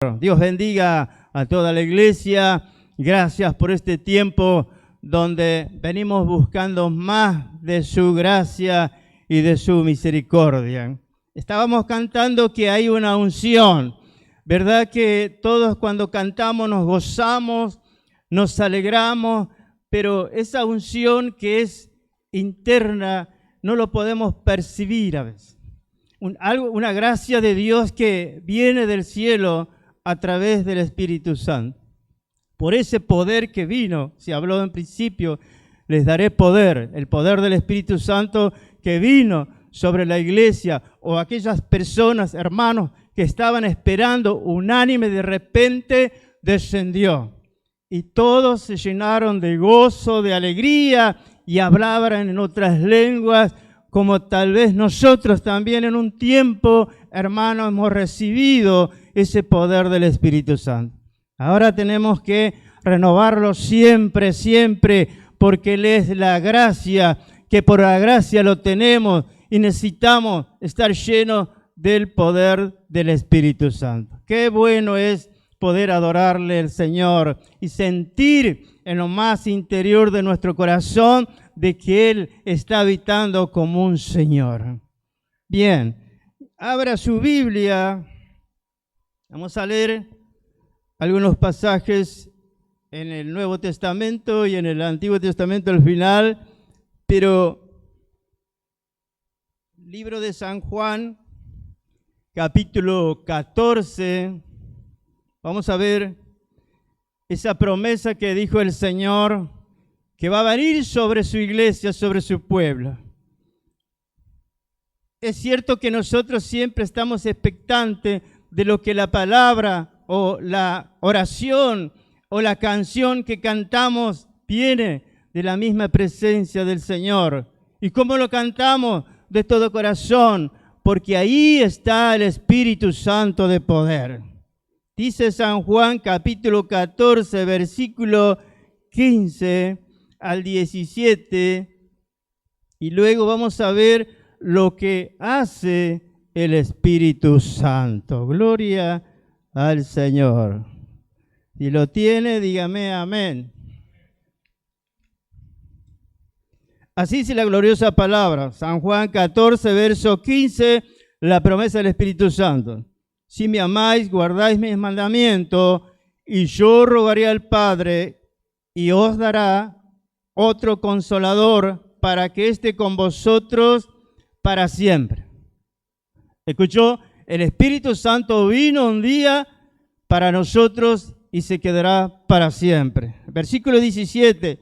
Dios bendiga a toda la iglesia. Gracias por este tiempo donde venimos buscando más de su gracia y de su misericordia. Estábamos cantando que hay una unción, ¿verdad? Que todos cuando cantamos nos gozamos, nos alegramos, pero esa unción que es interna no lo podemos percibir a veces. Una gracia de Dios que viene del cielo a través del Espíritu Santo. Por ese poder que vino, se habló en principio, les daré poder, el poder del Espíritu Santo que vino sobre la iglesia o aquellas personas, hermanos, que estaban esperando unánime, de repente descendió. Y todos se llenaron de gozo, de alegría y hablaban en otras lenguas, como tal vez nosotros también en un tiempo, hermanos, hemos recibido ese poder del Espíritu Santo. Ahora tenemos que renovarlo siempre, siempre, porque Él es la gracia, que por la gracia lo tenemos y necesitamos estar llenos del poder del Espíritu Santo. Qué bueno es poder adorarle al Señor y sentir en lo más interior de nuestro corazón de que Él está habitando como un Señor. Bien, abra su Biblia. Vamos a leer algunos pasajes en el Nuevo Testamento y en el Antiguo Testamento al final, pero libro de San Juan, capítulo 14, vamos a ver esa promesa que dijo el Señor, que va a venir sobre su iglesia, sobre su pueblo. Es cierto que nosotros siempre estamos expectantes de lo que la palabra o la oración o la canción que cantamos viene de la misma presencia del Señor. ¿Y cómo lo cantamos? De todo corazón, porque ahí está el Espíritu Santo de poder. Dice San Juan capítulo 14, versículo 15 al 17, y luego vamos a ver lo que hace el Espíritu Santo. Gloria al Señor. Si lo tiene, dígame amén. Así dice la gloriosa palabra, San Juan 14, verso 15, la promesa del Espíritu Santo. Si me amáis, guardáis mis mandamientos, y yo rogaré al Padre, y os dará otro consolador para que esté con vosotros para siempre. ¿Escuchó? El Espíritu Santo vino un día para nosotros y se quedará para siempre. Versículo 17.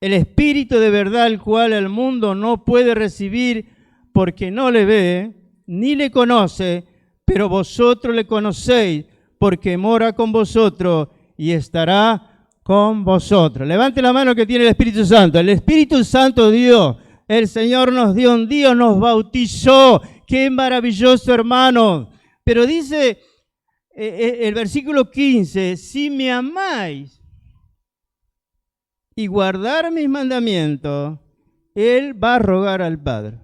El Espíritu de verdad, el cual el mundo no puede recibir porque no le ve ni le conoce, pero vosotros le conocéis porque mora con vosotros y estará con vosotros. Levante la mano que tiene el Espíritu Santo. El Espíritu Santo Dios, el Señor nos dio un día, nos bautizó. Qué maravilloso, hermano. Pero dice el versículo 15, si me amáis y guardar mis mandamientos, Él va a rogar al Padre.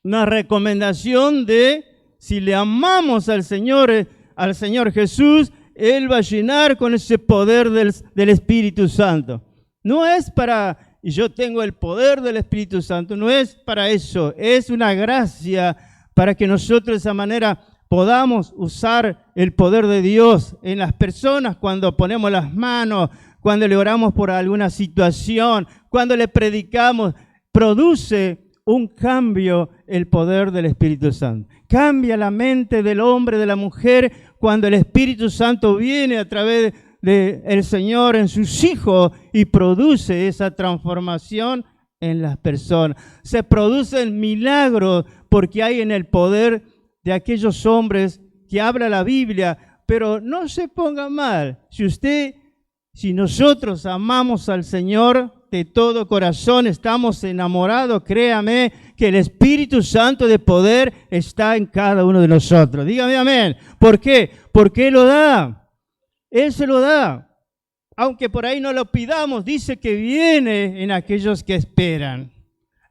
Una recomendación de, si le amamos al Señor Jesús, Él va a llenar con ese poder del Espíritu Santo. No es para, y yo tengo el poder del Espíritu Santo, no es para eso, es una gracia para que nosotros de esa manera podamos usar el poder de Dios en las personas cuando ponemos las manos, cuando le oramos por alguna situación, cuando le predicamos, produce un cambio el poder del Espíritu Santo. Cambia la mente del hombre, de la mujer, cuando el Espíritu Santo viene a través del Señor en sus hijos y produce esa transformación en las personas. Se producen milagros porque hay en el poder de aquellos hombres que habla la Biblia, pero no se ponga mal. Si nosotros amamos al Señor de todo corazón, estamos enamorados, créame que el Espíritu Santo de poder está en cada uno de nosotros. Dígame amén. ¿Por qué? Porque Él lo da. Él se lo da. Aunque por ahí no lo pidamos, dice que viene en aquellos que esperan.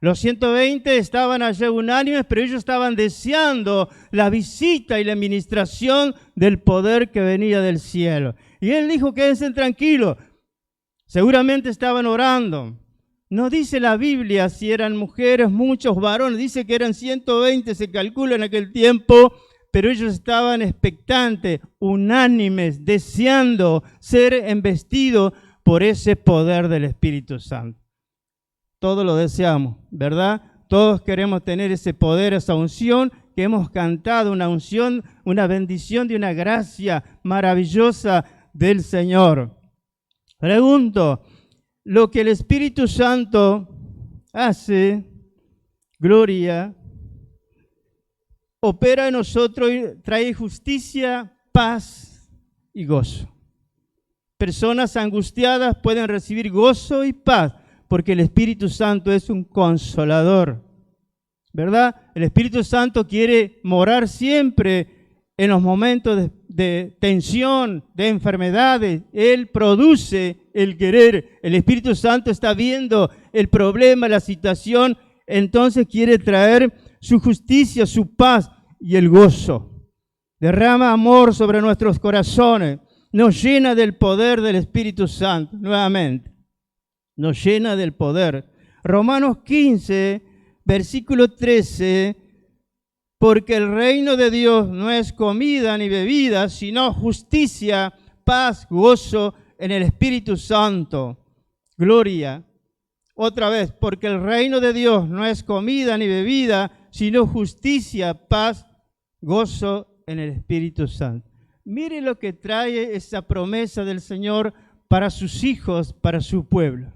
Los 120 estaban allá unánimes, pero ellos estaban deseando la visita y la administración del poder que venía del cielo. Y él dijo, quédense tranquilos. Seguramente estaban orando. No dice la Biblia si eran mujeres, muchos varones. Dice que eran 120, se calcula en aquel tiempo, pero ellos estaban expectantes, unánimes, deseando ser embestidos por ese poder del Espíritu Santo. Todos lo deseamos, ¿verdad? Todos queremos tener ese poder, esa unción que hemos cantado, una unción, una bendición de una gracia maravillosa del Señor. Pregunto, lo que el Espíritu Santo hace, gloria, opera en nosotros y trae justicia, paz y gozo. Personas angustiadas pueden recibir gozo y paz, porque el Espíritu Santo es un consolador, ¿verdad? El Espíritu Santo quiere morar siempre en los momentos de tensión, de enfermedades. Él produce el querer. El Espíritu Santo está viendo el problema, la situación, entonces quiere traer su justicia, su paz y el gozo. Derrama amor sobre nuestros corazones, nos llena del poder del Espíritu Santo, nuevamente. Nos llena del poder. Romanos 15, versículo 13, porque el reino de Dios no es comida ni bebida, sino justicia, paz, gozo en el Espíritu Santo. Gloria. Otra vez, porque el reino de Dios no es comida ni bebida, sino justicia, paz, gozo en el Espíritu Santo. Mire lo que trae esa promesa del Señor para sus hijos, para su pueblo.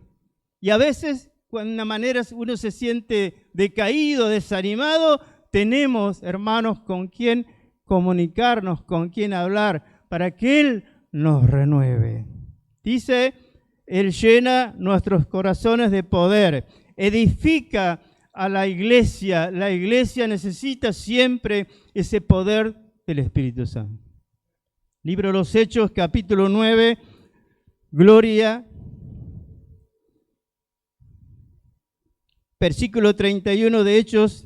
Y a veces, de una manera uno se siente decaído, desanimado, tenemos, hermanos, con quien comunicarnos, con quien hablar, para que Él nos renueve. Dice, Él llena nuestros corazones de poder, edifica a la iglesia. La iglesia necesita siempre ese poder del Espíritu Santo. Libro de los Hechos, capítulo 9, gloria. Versículo 31 de Hechos.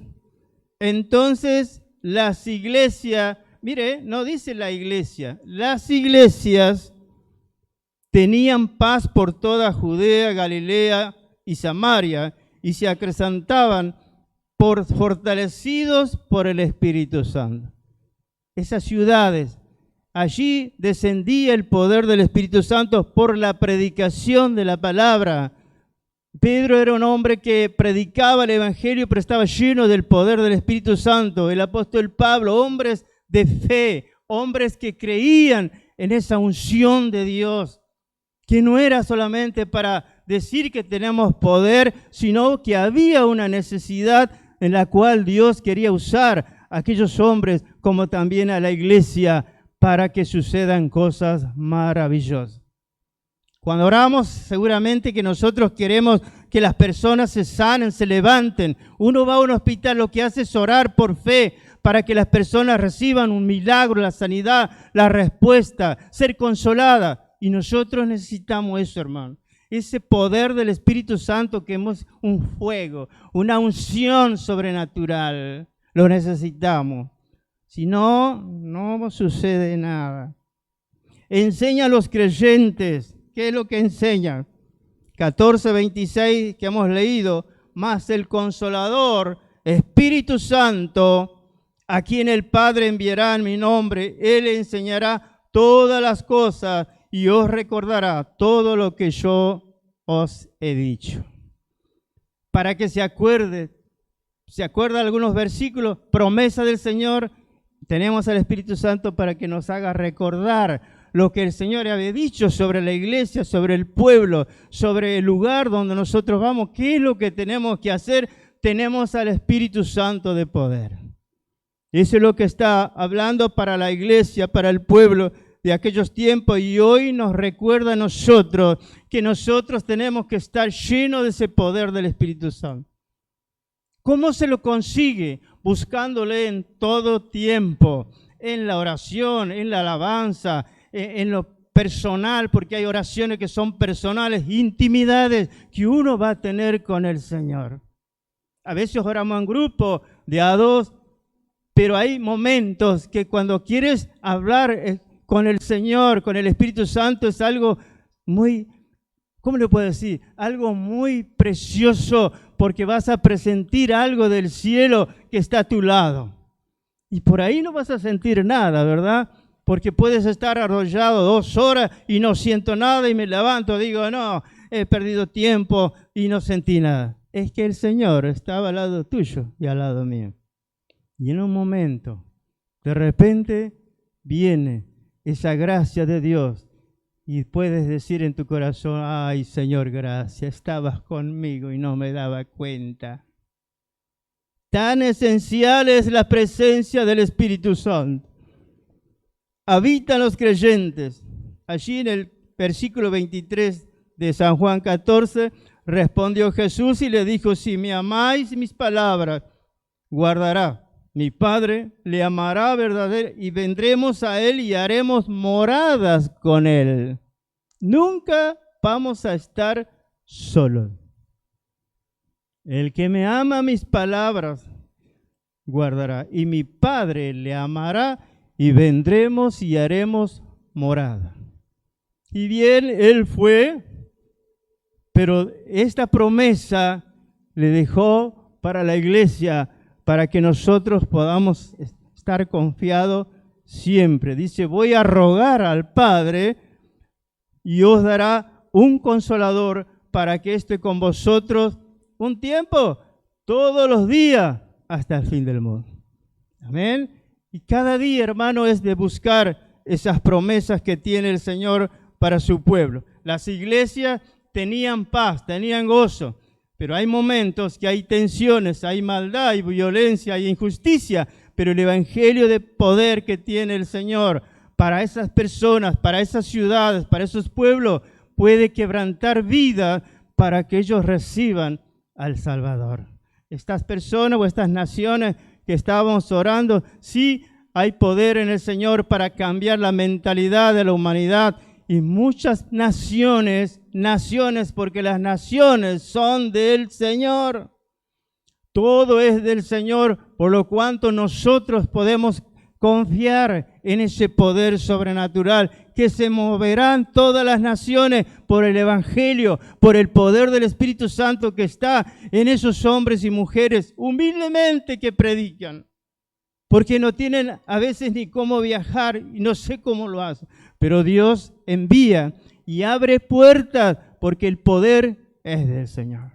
Entonces las iglesias, mire, no dice la iglesia, las iglesias tenían paz por toda Judea, Galilea y Samaria y se acrecentaban fortalecidos por el Espíritu Santo. Esas ciudades, allí descendía el poder del Espíritu Santo por la predicación de la palabra. Pedro era un hombre que predicaba el Evangelio, pero estaba lleno del poder del Espíritu Santo. El apóstol Pablo, hombres de fe, hombres que creían en esa unción de Dios, que no era solamente para decir que tenemos poder, sino que había una necesidad en la cual Dios quería usar a aquellos hombres como también a la iglesia para que sucedan cosas maravillosas. Cuando oramos, seguramente que nosotros queremos que las personas se sanen, se levanten. Uno va a un hospital, lo que hace es orar por fe para que las personas reciban un milagro, la sanidad, la respuesta, ser consolada. Y nosotros necesitamos eso, hermano. Ese poder del Espíritu Santo que hemos, un fuego, una unción sobrenatural. Lo necesitamos. Si no, no sucede nada. Enseña a los creyentes. ¿Qué es lo que enseña? 14:26 que hemos leído, más el Consolador, Espíritu Santo, a quien el Padre enviará en mi nombre, Él enseñará todas las cosas y os recordará todo lo que yo os he dicho. Para que se acuerde algunos versículos, promesa del Señor, tenemos al Espíritu Santo para que nos haga recordar lo que el Señor había dicho sobre la iglesia, sobre el pueblo, sobre el lugar donde nosotros vamos. ¿Qué es lo que tenemos que hacer? Tenemos al Espíritu Santo de poder. Eso es lo que está hablando para la iglesia, para el pueblo de aquellos tiempos. Y hoy nos recuerda a nosotros que nosotros tenemos que estar llenos de ese poder del Espíritu Santo. ¿Cómo se lo consigue? Buscándole en todo tiempo, en la oración, en la alabanza, en lo personal, porque hay oraciones que son personales, intimidades que uno va a tener con el Señor. A veces oramos en grupo, de a dos, pero hay momentos que cuando quieres hablar con el Señor, con el Espíritu Santo, es algo muy, ¿cómo le puedo decir? Algo muy precioso, porque vas a presentir algo del cielo que está a tu lado. Y por ahí no vas a sentir nada, ¿verdad? Porque puedes estar arrollado 2 horas y no siento nada y me levanto, digo, no, he perdido tiempo y no sentí nada. Es que el Señor estaba al lado tuyo y al lado mío. Y en un momento, de repente, viene esa gracia de Dios y puedes decir en tu corazón, ay Señor, gracias, estabas conmigo y no me daba cuenta. Tan esencial es la presencia del Espíritu Santo. Habitan los creyentes. Allí en el versículo 23 de San Juan 14, respondió Jesús y le dijo, si me amáis, mis palabras guardará. Mi Padre le amará verdadero y vendremos a Él y haremos moradas con Él. Nunca vamos a estar solos. El que me ama mis palabras guardará y mi Padre le amará y vendremos y haremos morada. Y bien, Él fue, pero esta promesa le dejó para la iglesia, para que nosotros podamos estar confiados siempre. Dice, voy a rogar al Padre y os dará un consolador para que esté con vosotros un tiempo, todos los días, hasta el fin del mundo. Amén. Y cada día, hermano, es de buscar esas promesas que tiene el Señor para su pueblo. Las iglesias tenían paz, tenían gozo. Pero hay momentos que hay tensiones, hay maldad, hay violencia, hay injusticia, pero el evangelio de poder que tiene el Señor para esas personas, para esas ciudades, para esos pueblos, puede quebrantar vida para que ellos reciban al Salvador. Estas personas o estas naciones que estábamos orando, sí hay poder en el Señor para cambiar la mentalidad de la humanidad. Y muchas naciones, porque las naciones son del Señor. Todo es del Señor, por lo cuanto nosotros podemos confiar en ese poder sobrenatural, que se moverán todas las naciones por el Evangelio, por el poder del Espíritu Santo que está en esos hombres y mujeres humildemente que predican. Porque no tienen a veces ni cómo viajar y no sé cómo lo hacen. Pero Dios envía y abre puertas porque el poder es del Señor.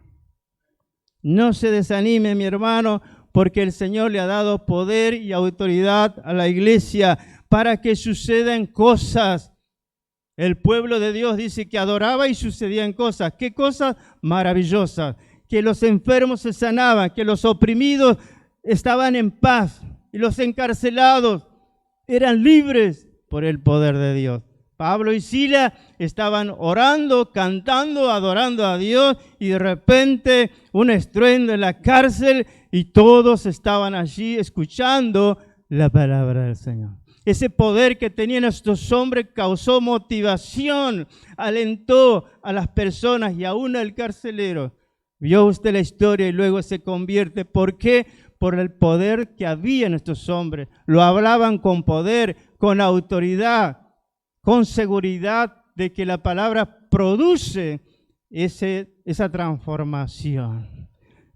No se desanime, mi hermano, porque el Señor le ha dado poder y autoridad a la iglesia para que sucedan cosas. El pueblo de Dios dice que adoraba y sucedían cosas. ¿Qué cosas? Maravillosas. Que los enfermos se sanaban, que los oprimidos estaban en paz y los encarcelados eran libres por el poder de Dios. Pablo y Silas estaban orando, cantando, adorando a Dios y de repente un estruendo en la cárcel y todos estaban allí escuchando la palabra del Señor. Ese poder que tenían estos hombres causó motivación, alentó a las personas y aún al carcelero. Vio usted la historia y luego se convierte. ¿Por qué? Por el poder que había en estos hombres. Lo hablaban con poder, con autoridad, con seguridad de que la palabra produce esa transformación.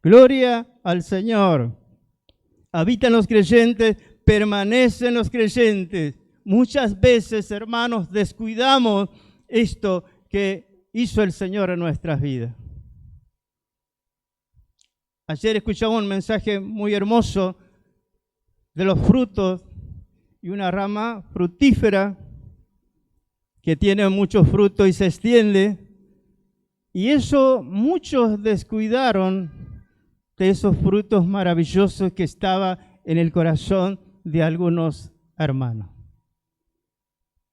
Gloria al Señor. Habitan los creyentes, permanecen los creyentes. Muchas veces, hermanos, descuidamos esto que hizo el Señor en nuestras vidas. Ayer escuchaba un mensaje muy hermoso de los frutos y una rama frutífera que tiene muchos frutos y se extiende. Y eso muchos descuidaron de esos frutos maravillosos que estaba en el corazón de algunos hermanos.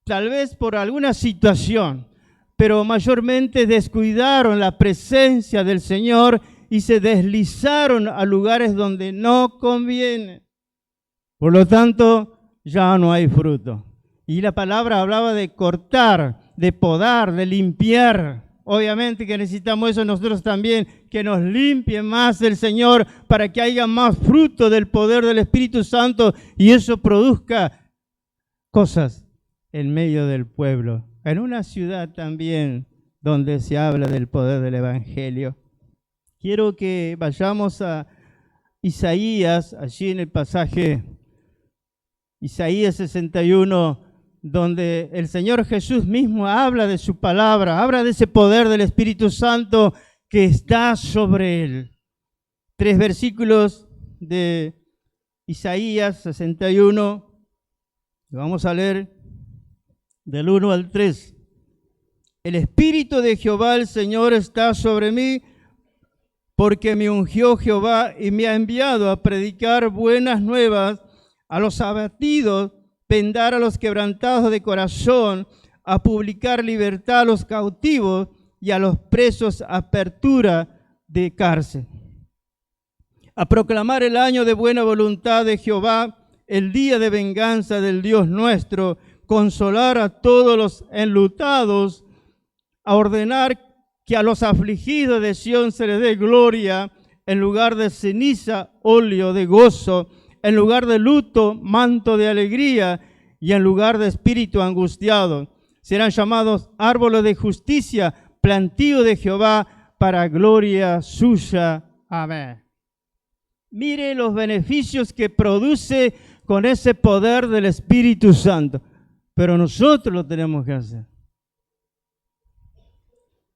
Tal vez por alguna situación, pero mayormente descuidaron la presencia del Señor y se deslizaron a lugares donde no conviene. Por lo tanto, ya no hay fruto. Y la palabra hablaba de cortar, de podar, de limpiar. Obviamente que necesitamos eso nosotros también, que nos limpie más el Señor para que haya más fruto del poder del Espíritu Santo y eso produzca cosas en medio del pueblo. En una ciudad también donde se habla del poder del Evangelio. Quiero que vayamos a Isaías, allí en el pasaje Isaías 61, donde el Señor Jesús mismo habla de su palabra, habla de ese poder del Espíritu Santo que está sobre él. 3 versículos de Isaías 61, vamos a leer del 1 al 3. El Espíritu de Jehová el Señor está sobre mí, porque me ungió Jehová y me ha enviado a predicar buenas nuevas a los abatidos, vendar a los quebrantados de corazón, a publicar libertad a los cautivos y a los presos apertura de cárcel. A proclamar el año de buena voluntad de Jehová, el día de venganza del Dios nuestro, consolar a todos los enlutados, a ordenar que a los afligidos de Sión se les dé gloria, en lugar de ceniza, óleo de gozo, en lugar de luto, manto de alegría, y en lugar de espíritu angustiado. Serán llamados árboles de justicia, plantío de Jehová, para gloria suya. Amén. Mire los beneficios que produce con ese poder del Espíritu Santo. Pero nosotros lo tenemos que hacer.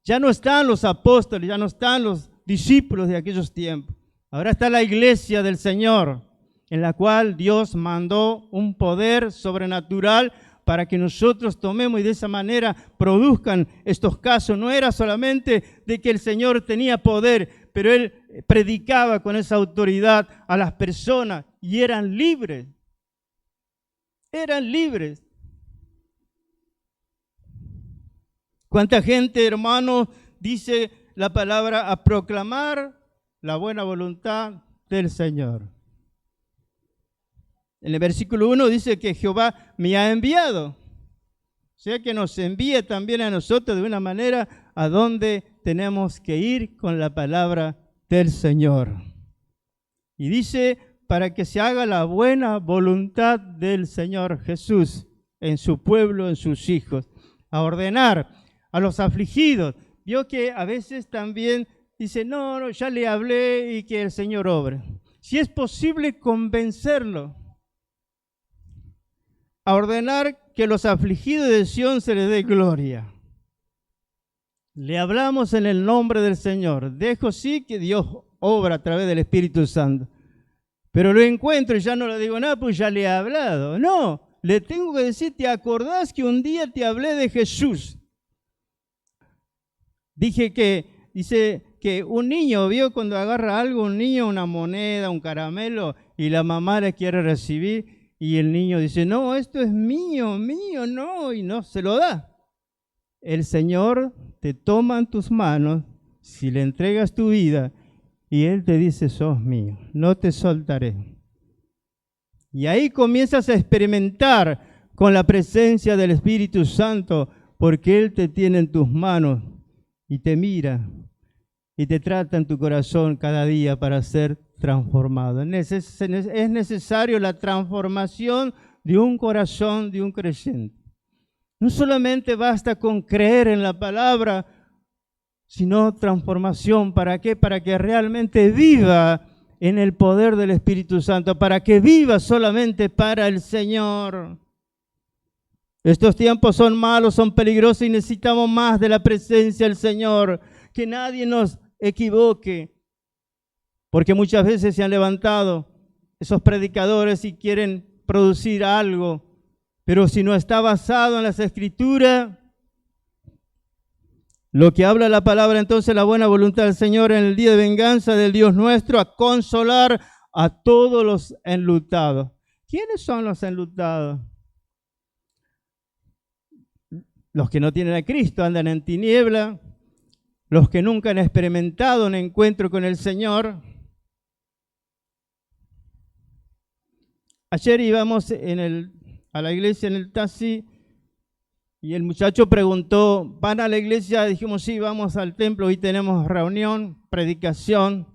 Ya no están los apóstoles, ya no están los discípulos de aquellos tiempos. Ahora está la iglesia del Señor, en la cual Dios mandó un poder sobrenatural para que nosotros tomemos y de esa manera produzcan estos casos. No era solamente de que el Señor tenía poder, pero Él predicaba con esa autoridad a las personas y eran libres. Eran libres. ¿Cuánta gente, hermano, dice la palabra a proclamar la buena voluntad del Señor? En el versículo 1 dice que Jehová me ha enviado. O sea que nos envía también a nosotros de una manera a donde tenemos que ir con la palabra del Señor. Y dice, para que se haga la buena voluntad del Señor Jesús en su pueblo, en sus hijos, a ordenar a los afligidos. Vio que a veces también dice, no, ya le hablé y que el Señor obre. Si es posible convencerlo, a ordenar que los afligidos de Sión se les dé gloria. Le hablamos en el nombre del Señor. Dejo sí que Dios obra a través del Espíritu Santo. Pero lo encuentro y ya no le digo nada, pues ya le he hablado. No, le tengo que decir, ¿te acordás que un día te hablé de Jesús? Dice que un niño, vio cuando agarra algo, un niño, una moneda, un caramelo, y la mamá le quiere recibir, y el niño dice, no, esto es mío, no, y no se lo da. El Señor te toma en tus manos, si le entregas tu vida, y Él te dice, sos mío, no te soltaré. Y ahí comienzas a experimentar con la presencia del Espíritu Santo, porque Él te tiene en tus manos y te mira y te trata en tu corazón cada día para ser transformado. Es necesario la transformación de un corazón de un creyente. No solamente basta con creer en la palabra, sino transformación. ¿Para qué? Para que realmente viva en el poder del Espíritu Santo, para que viva solamente para el Señor. Estos tiempos son malos, son peligrosos y necesitamos más de la presencia del Señor. Que nadie nos equivoque, porque muchas veces se han levantado esos predicadores y quieren producir algo, pero si no está basado en las Escrituras, lo que habla la palabra, entonces la buena voluntad del Señor en el día de venganza del Dios nuestro, a consolar a todos los enlutados. ¿Quiénes son los enlutados? Los que no tienen a Cristo, andan en tiniebla, los que nunca han experimentado un encuentro con el Señor. Ayer íbamos a la iglesia en el taxi Y el muchacho preguntó, ¿van a la iglesia? Dijimos, sí, vamos al templo, hoy tenemos reunión, predicación.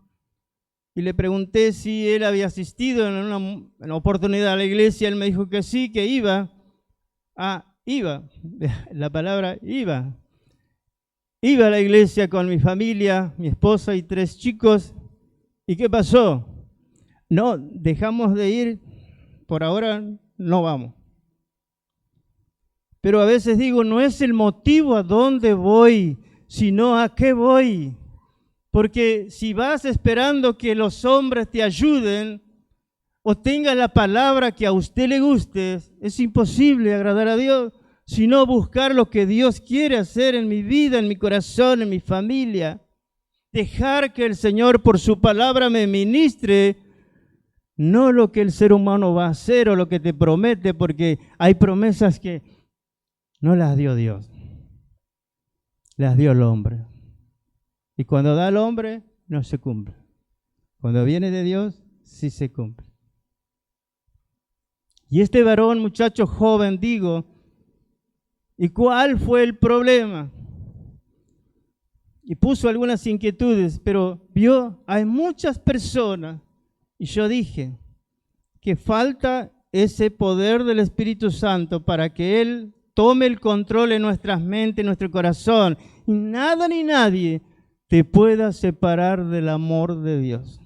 Y le pregunté si él había asistido en una oportunidad a la iglesia. Él me dijo que sí, que iba. Iba, la palabra iba. Iba a la iglesia con mi familia, mi esposa y 3 chicos. ¿Y qué pasó? No, dejamos de ir, por ahora no vamos. Pero a veces digo, no es el motivo a dónde voy, sino a qué voy. Porque si vas esperando que los hombres te ayuden o tengas la palabra que a usted le guste, es imposible agradar a Dios, sino buscar lo que Dios quiere hacer en mi vida, en mi corazón, en mi familia. Dejar que el Señor por su palabra me ministre, no lo que el ser humano va a hacer o lo que te promete, porque hay promesas que no las dio Dios, las dio el hombre. Y cuando da el hombre, no se cumple. Cuando viene de Dios, sí se cumple. Y este varón, muchacho joven, digo, ¿y cuál fue el problema? Y puso algunas inquietudes, pero vio, hay muchas personas, y yo dije que falta ese poder del Espíritu Santo para que Él tome el control en nuestras mentes, en nuestro corazón, y nada ni nadie te pueda separar del amor de Dios.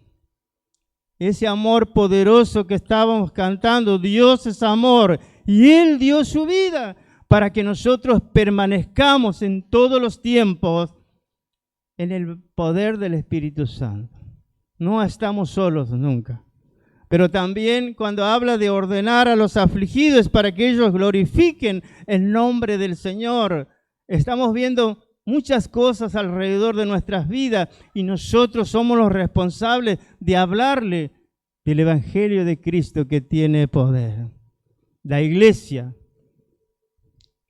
Ese amor poderoso que estábamos cantando, Dios es amor, y Él dio su vida para que nosotros permanezcamos en todos los tiempos en el poder del Espíritu Santo. No estamos solos nunca. Pero también cuando habla de ordenar a los afligidos para que ellos glorifiquen el nombre del Señor, estamos viendo muchas cosas alrededor de nuestras vidas y nosotros somos los responsables de hablarle del Evangelio de Cristo que tiene poder. La iglesia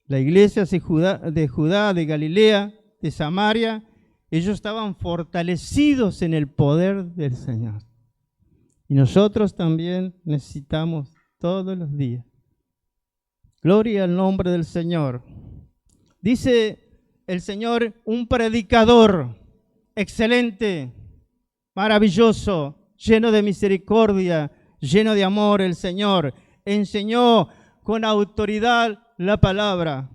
de Judá, de Galilea, de Samaria, ellos estaban fortalecidos en el poder del Señor. Y nosotros también necesitamos todos los días. Gloria al nombre del Señor. Dice el Señor, un predicador excelente, maravilloso, lleno de misericordia, lleno de amor. El Señor enseñó con autoridad la palabra.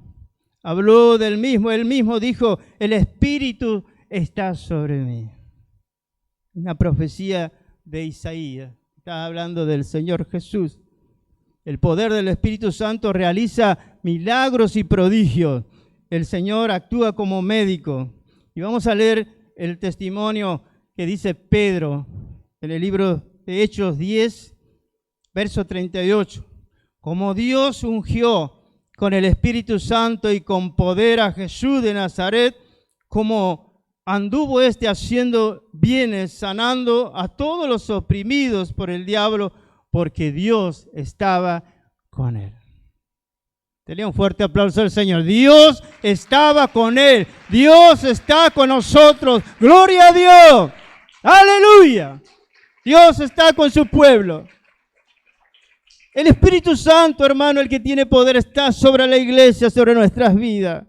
Habló del mismo, él mismo dijo, el Espíritu está sobre mí. Una profecía de Isaías, está hablando del Señor Jesús. El poder del Espíritu Santo realiza milagros y prodigios. El Señor actúa como médico. Y vamos a leer el testimonio que dice Pedro en el libro de Hechos 10, verso 38. Como Dios ungió con el Espíritu Santo y con poder a Jesús de Nazaret, como anduvo haciendo bienes, sanando a todos los oprimidos por el diablo, porque Dios estaba con él. Denle un fuerte aplauso al Señor. Dios estaba con él. Dios está con nosotros. ¡Gloria a Dios! ¡Aleluya! Dios está con su pueblo. El Espíritu Santo, hermano, el que tiene poder, está sobre la iglesia, sobre nuestras vidas.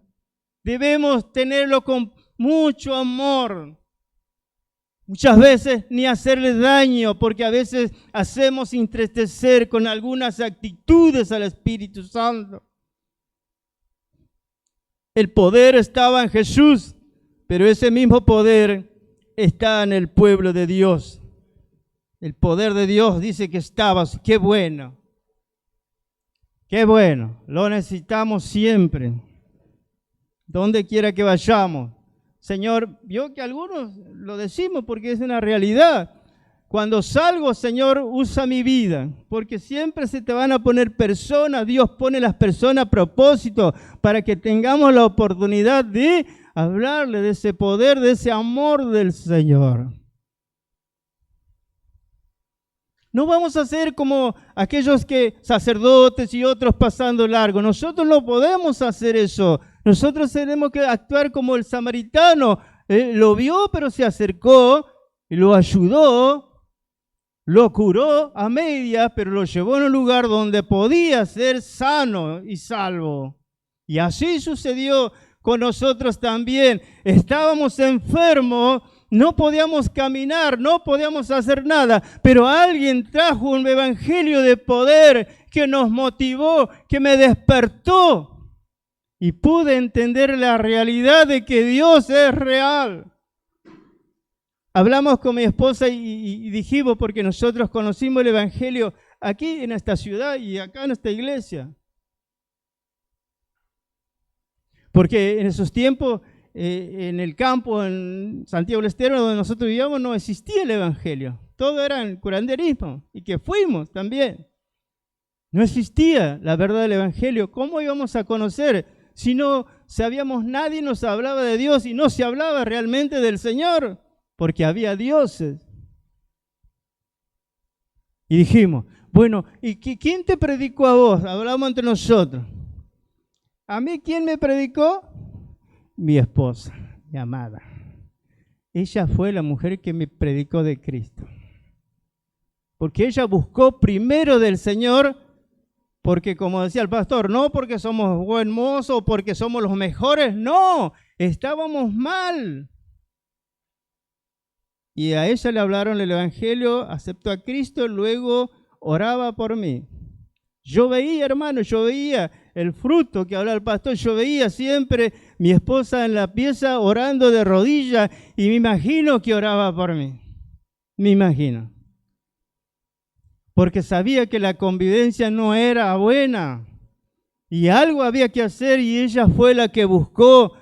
Debemos tenerlo con mucho amor. Muchas veces ni hacerle daño, porque a veces hacemos entristecer con algunas actitudes al Espíritu Santo. El poder estaba en Jesús, pero ese mismo poder está en el pueblo de Dios. El poder de Dios dice que estaba. ¡Qué bueno! ¡Qué bueno! Lo necesitamos siempre. Donde quiera que vayamos. Señor, vio que algunos lo decimos porque es una realidad. Cuando salgo, Señor, usa mi vida, porque siempre se te van a poner personas. Dios pone las personas a propósito para que tengamos la oportunidad de hablarle de ese poder, de ese amor del Señor. No vamos a ser como aquellos sacerdotes y otros pasando largo. Nosotros no podemos hacer eso. Nosotros tenemos que actuar como el samaritano. Lo vio, pero se acercó y lo ayudó. Lo curó a medias, pero lo llevó en un lugar donde podía ser sano y salvo. Y así sucedió con nosotros también. Estábamos enfermos, no podíamos caminar, no podíamos hacer nada, pero alguien trajo un evangelio de poder que nos motivó, que me despertó y pude entender la realidad de que Dios es real. Hablamos con mi esposa y dijimos, porque nosotros conocimos el evangelio aquí en esta ciudad y acá en esta iglesia. Porque en esos tiempos, en el campo, en Santiago del Estero, donde nosotros vivíamos, no existía el evangelio. Todo era en curanderismo, y que fuimos también. No existía la verdad del evangelio. ¿Cómo íbamos a conocer si no sabíamos, nadie nos hablaba de Dios y no se hablaba realmente del Señor? Porque había dioses. Y dijimos, bueno, ¿y quién te predicó a vos? Hablamos entre nosotros. ¿A mí quién me predicó? Mi esposa, mi amada. Ella fue la mujer que me predicó de Cristo. Porque ella buscó primero del Señor, porque como decía el pastor, no porque somos buen mozo, porque somos los mejores, no, estábamos mal. Y a ella le hablaron el evangelio, aceptó a Cristo, luego oraba por mí. Yo veía, hermano, yo veía el fruto que hablaba el pastor, yo veía siempre mi esposa en la pieza orando de rodillas y me imagino que oraba por mí. Me imagino. Porque sabía que la convivencia no era buena y algo había que hacer y ella fue la que buscó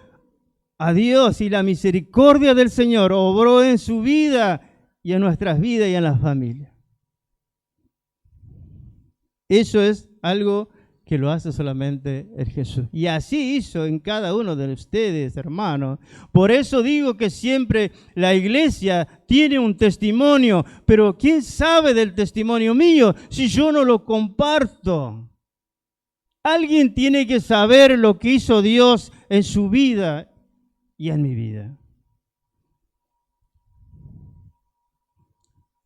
a Dios y la misericordia del Señor obró en su vida y en nuestras vidas y en las familias. Eso es algo que lo hace solamente el Jesús. Y así hizo en cada uno de ustedes, hermanos. Por eso digo que siempre la iglesia tiene un testimonio, pero ¿quién sabe del testimonio mío si yo no lo comparto? Alguien tiene que saber lo que hizo Dios en su vida y en mi vida.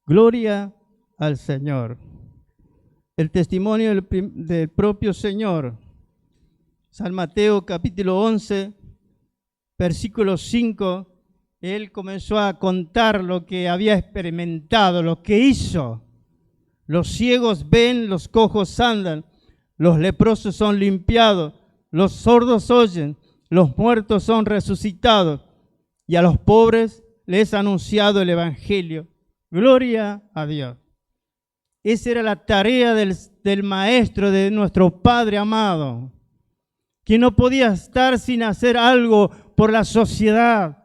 Gloria al Señor. El testimonio del propio Señor. San Mateo capítulo 11, versículo 5, Él comenzó a contar lo que había experimentado, lo que hizo. Los ciegos ven, los cojos andan, los leprosos son limpiados, los sordos oyen, los muertos son resucitados y a los pobres les ha anunciado el evangelio. Gloria a Dios. Esa era la tarea del maestro, de nuestro Padre amado, que no podía estar sin hacer algo por la sociedad.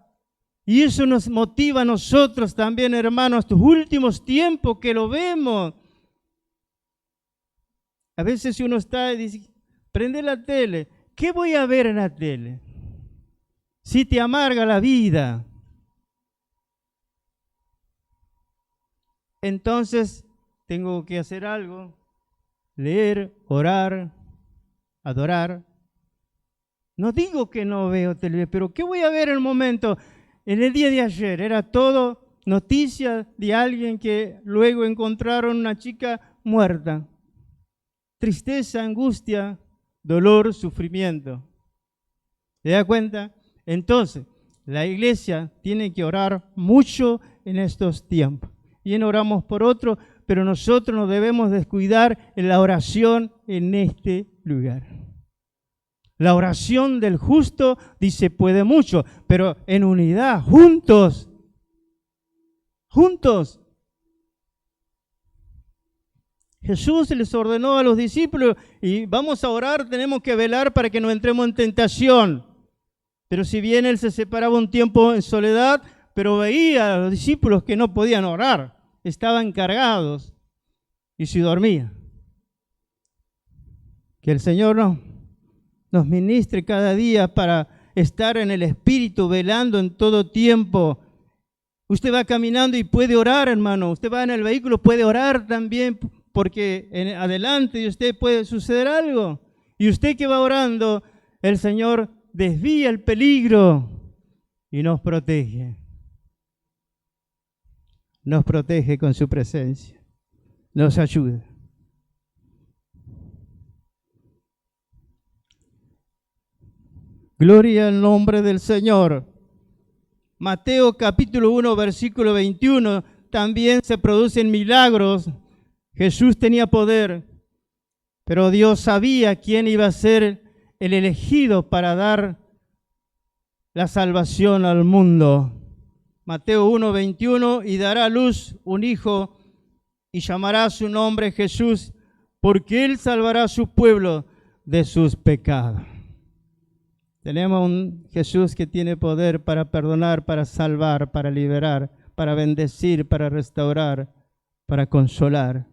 Y eso nos motiva a nosotros también, hermanos, estos últimos tiempos que lo vemos. A veces uno está y dice, prende la tele, ¿qué voy a ver en la tele? Si te amarga la vida. Entonces, tengo que hacer algo, leer, orar, adorar. No digo que no veo televisión, pero ¿qué voy a ver en el momento? En el día de ayer era todo noticia de alguien que luego encontraron una chica muerta. Tristeza, angustia, dolor, sufrimiento. ¿Se da cuenta? Entonces, la iglesia tiene que orar mucho en estos tiempos. Bien, oramos por otro, pero nosotros nos debemos descuidar en la oración en este lugar. La oración del justo, dice, puede mucho, pero en unidad, juntos. Juntos. Jesús les ordenó a los discípulos, y vamos a orar, tenemos que velar para que no entremos en tentación. Pero si bien Él se separaba un tiempo en soledad, pero veía a los discípulos que no podían orar. Estaban cargados y se dormía. Que el Señor nos ministre cada día para estar en el Espíritu, velando en todo tiempo. Usted va caminando y puede orar, hermano. Usted va en el vehículo, puede orar también, porque adelante de usted puede suceder algo. Y usted que va orando, el Señor desvía el peligro y nos protege. Nos protege con su presencia, nos ayuda. Gloria al nombre del Señor. Mateo capítulo 1, versículo 21, también se producen milagros. Jesús tenía poder, pero Dios sabía quién iba a ser el elegido para dar la salvación al mundo. Mateo 1, 21, y dará a luz un hijo y llamará su nombre Jesús, porque él salvará a su pueblo de sus pecados. Tenemos un Jesús que tiene poder para perdonar, para salvar, para liberar, para bendecir, para restaurar, para consolar.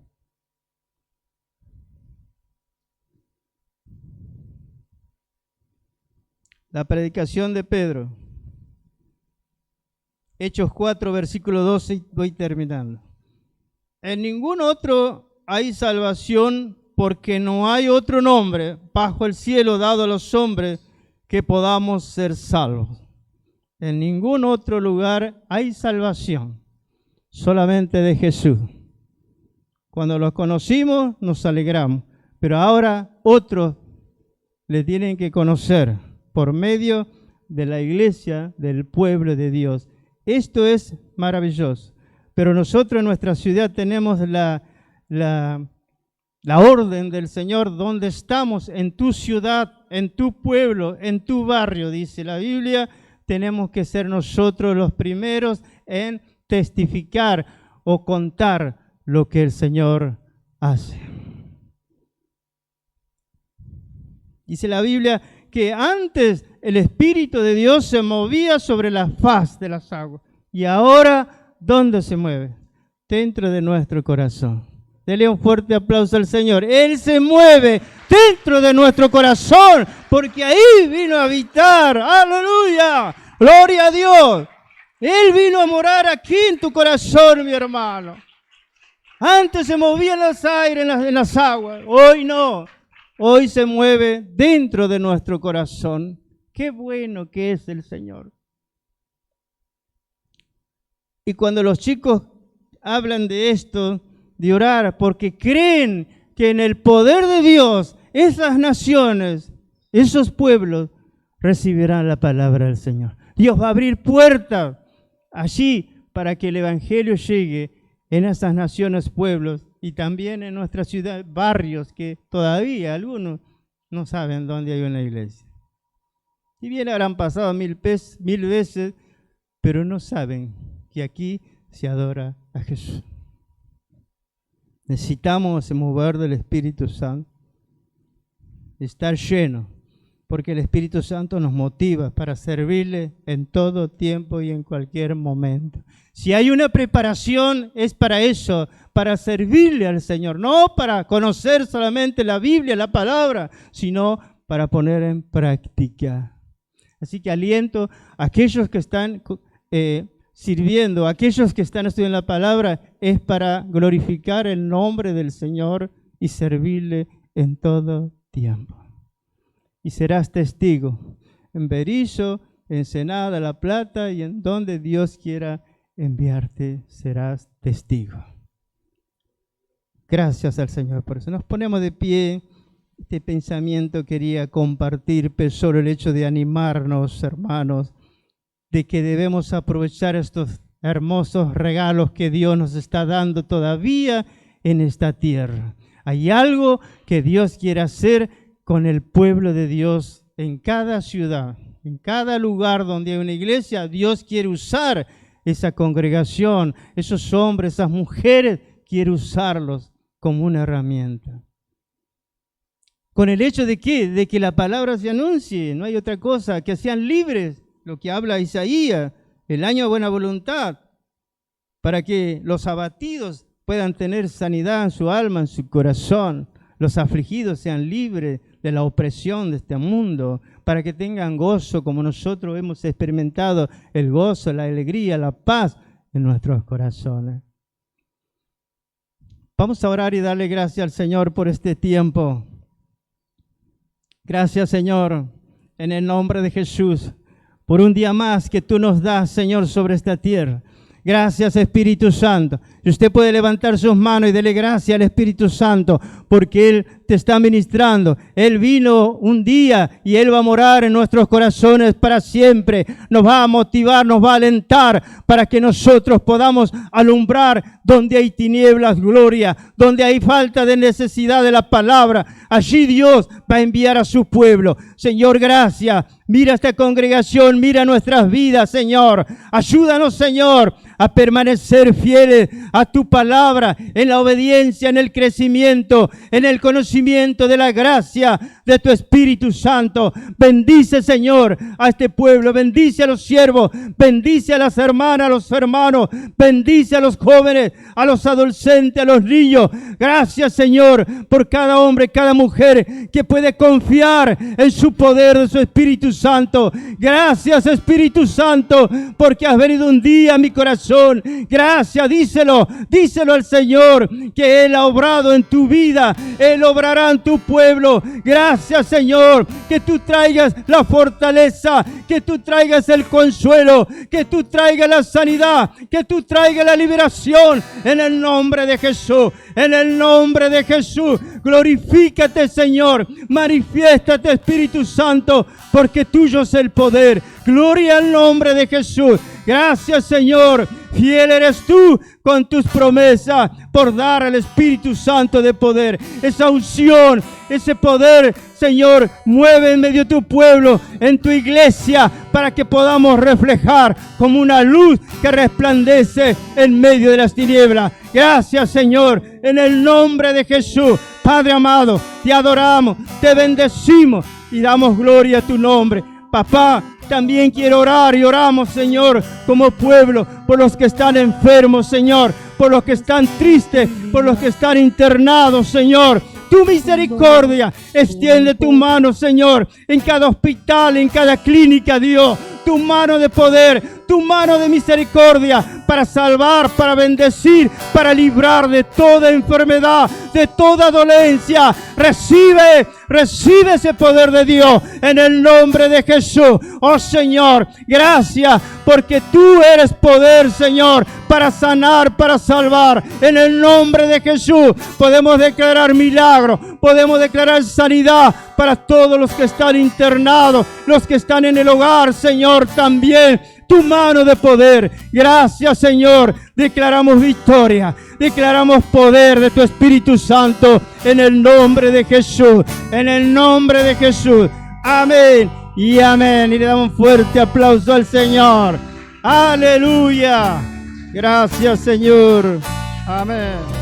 La predicación de Pedro. Hechos 4, versículo 12, voy terminando. En ningún otro hay salvación, porque no hay otro nombre bajo el cielo dado a los hombres que podamos ser salvos. En ningún otro lugar hay salvación, solamente de Jesús. Cuando lo conocimos, nos alegramos, pero ahora otros le tienen que conocer por medio de la iglesia, del pueblo de Dios. Esto es maravilloso, pero nosotros en nuestra ciudad tenemos la orden del Señor, donde estamos, en tu ciudad, en tu pueblo, en tu barrio, dice la Biblia, tenemos que ser nosotros los primeros en testificar o contar lo que el Señor hace. Dice la Biblia que antes el Espíritu de Dios se movía sobre la faz de las aguas, y ahora, ¿dónde se mueve? Dentro de nuestro corazón. Dele un fuerte aplauso al Señor. Él se mueve dentro de nuestro corazón, porque ahí vino a habitar. ¡Aleluya! ¡Gloria a Dios! Él vino a morar aquí en tu corazón, mi hermano. Antes se movía en los aires, en las aguas. Hoy no. Hoy se mueve dentro de nuestro corazón. Qué bueno que es el Señor. Y cuando los chicos hablan de esto, de orar, porque creen que en el poder de Dios, esas naciones, esos pueblos, recibirán la palabra del Señor. Dios va a abrir puertas allí para que el Evangelio llegue en esas naciones, pueblos, y también en nuestra ciudad, barrios que todavía algunos no saben dónde hay una iglesia. Si bien habrán pasado mil veces, pero no saben que aquí se adora a Jesús. Necesitamos ese mover del Espíritu Santo, estar lleno, porque el Espíritu Santo nos motiva para servirle en todo tiempo y en cualquier momento. Si hay una preparación, es para eso, para servirle al Señor, no para conocer solamente la Biblia, la palabra, sino para poner en práctica. Así que aliento a aquellos que están sirviendo, aquellos que están estudiando la palabra, es para glorificar el nombre del Señor y servirle en todo tiempo. Y serás testigo en Berisso, Ensenada, La Plata y en donde Dios quiera enviarte, serás testigo. Gracias al Señor por eso. Nos ponemos de pie. Este pensamiento quería compartir, pero solo el hecho de animarnos, hermanos, de que debemos aprovechar estos hermosos regalos que Dios nos está dando todavía en esta tierra. Hay algo que Dios quiere hacer con el pueblo de Dios en cada ciudad, en cada lugar donde hay una iglesia. Dios quiere usar esa congregación, esos hombres, esas mujeres, quiere usarlos como una herramienta. Con el hecho de ¿qué? De que la palabra se anuncie, no hay otra cosa, que sean libres, lo que habla Isaías, el año de buena voluntad, para que los abatidos puedan tener sanidad en su alma, en su corazón, los afligidos sean libres de la opresión de este mundo, para que tengan gozo como nosotros hemos experimentado el gozo, la alegría, la paz en nuestros corazones. Vamos a orar y darle gracias al Señor por este tiempo. Gracias, Señor, en el nombre de Jesús, por un día más que tú nos das, Señor, sobre esta tierra. Gracias, Espíritu Santo. Y usted puede levantar sus manos y darle gracias al Espíritu Santo, porque Él te está ministrando. Él vino un día y Él va a morar en nuestros corazones para siempre. Nos va a motivar, nos va a alentar para que nosotros podamos alumbrar donde hay tinieblas, gloria, donde hay falta de necesidad de la palabra. Allí Dios va a enviar a su pueblo. Señor, gracias. Mira esta congregación, mira nuestras vidas, Señor. Ayúdanos, Señor, a permanecer fieles a tu palabra, en la obediencia, en el crecimiento, en el conocimiento de la gracia de tu Espíritu Santo. Bendice, Señor, a este pueblo, bendice a los siervos, bendice a las hermanas, a los hermanos, bendice a los jóvenes, a los adolescentes, a los niños. Gracias, Señor, por cada hombre, cada mujer que puede confiar en su poder de su Espíritu Santo. Gracias, Espíritu Santo, porque has venido un día a mi corazón. Gracias, díselo al Señor, que Él ha obrado en tu vida, Él obrará en tu pueblo. Gracias, Señor, que tú traigas la fortaleza, que tú traigas el consuelo, que tú traigas la sanidad, que tú traigas la liberación, en el nombre de Jesús, en el nombre de Jesús. Glorifícate, Señor, manifiéstate, Espíritu Santo, porque tuyo es el poder. Gloria al nombre de Jesús. Gracias, Señor. Fiel eres tú con tus promesas por dar al Espíritu Santo de poder. Esa unción, ese poder, Señor, mueve en medio de tu pueblo, en tu iglesia, para que podamos reflejar como una luz que resplandece en medio de las tinieblas. Gracias, Señor, en el nombre de Jesús. Padre amado, te adoramos, te bendecimos y damos gloria a tu nombre. Papá, también quiero orar y oramos, Señor, como pueblo, por los que están enfermos, Señor, por los que están tristes, por los que están internados, Señor. Tu misericordia, extiende tu mano, Señor, en cada hospital, en cada clínica, Dios. Tu mano de poder, tu mano de misericordia para salvar, para bendecir, para librar de toda enfermedad, de toda dolencia. Recibe ese poder de Dios en el nombre de Jesús. Oh Señor, gracias porque tú eres poder, Señor, para sanar, para salvar. En el nombre de Jesús podemos declarar milagros, podemos declarar sanidad para todos los que están internados, los que están en el hogar, Señor, también. Tu mano de poder. Gracias, Señor. Declaramos victoria. Declaramos poder de tu Espíritu Santo en el nombre de Jesús. En el nombre de Jesús. Amén y amén. Y le damos un fuerte aplauso al Señor. Aleluya. Gracias, Señor. Amén.